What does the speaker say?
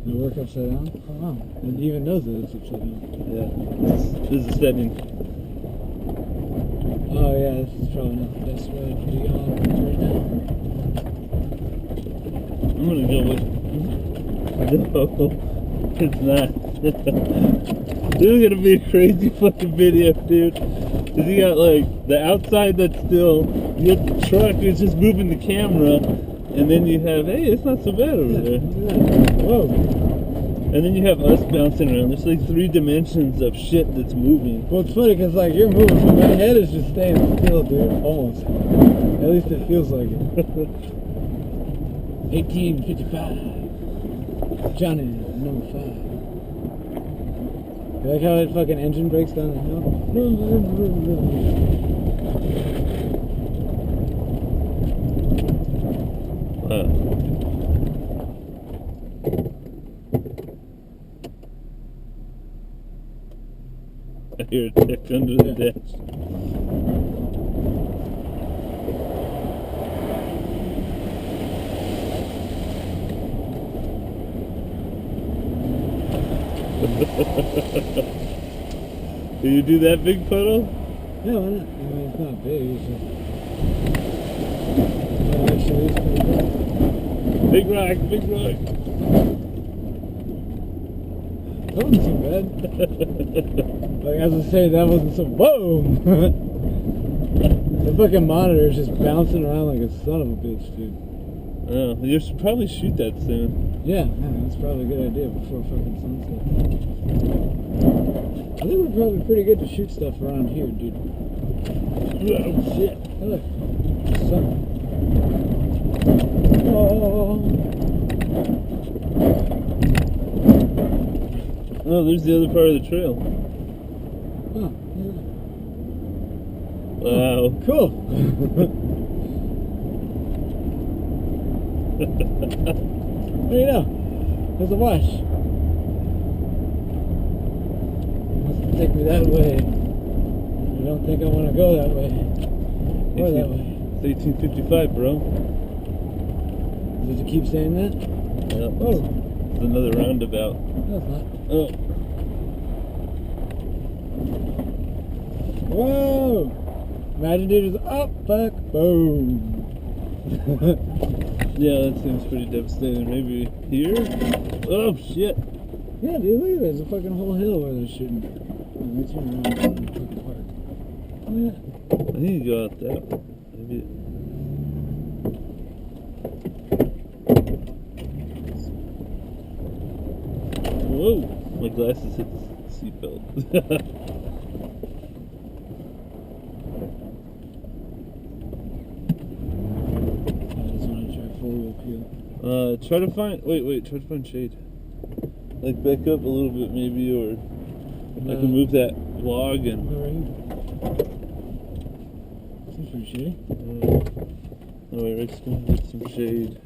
They work upside down? Oh wow. It even knows that it's upside down. Yeah. This is a setting. Oh yeah, this is probably not the best way to be on right now. I'm gonna go with... No, it's not. This is gonna be a crazy fucking video, dude. Cause you got like the outside that's still, you got the truck that's just moving the camera, and then you have, hey, it's not so bad over there. Whoa. And then you have us bouncing around. There's like 3 dimensions of shit that's moving. Well, it's funny because like you're moving, but my head is just staying still, dude. Almost. At least it feels like it. 1855. Johnny, number 5. You like how that fucking engine breaks down the hill? I hear a tick under the dash. Do you do that big puddle? Yeah, why not? I mean, it's not big, it's just... actually, it's pretty big. Big rock, big rock. That wasn't so bad. Like, as I say, that wasn't so... Whoa! The fucking monitor is just bouncing around like a son of a bitch, dude. Oh, you should probably shoot that soon. Yeah, that's probably a good idea before fucking sunset. I think we're probably pretty good to shoot stuff around here, dude. Oh shit! Hey, look, sun. Oh, there's the other part of the trail. Oh, yeah. Wow. Cool. What do you know? There's a wash. Wants to take me that way. I don't think I want to go that way. Or that way. It's 1855, bro. Did you keep saying that? Yeah. Oh. It's another roundabout. No, it's not. Oh. Whoa! Imagine it was up, fuck, boom. Yeah, that seems pretty devastating. Maybe here? Oh, shit. Yeah, dude, look at that. There's a fucking whole hill where they're shooting. Let me turn around and fucking park. Oh, yeah. I think you go out that way. Maybe. Whoa! My glasses hit the seatbelt. Try to find, try to find shade. Like back up a little bit maybe, or I can move that log and... Seems pretty shady. Oh wait, let's go get some shade.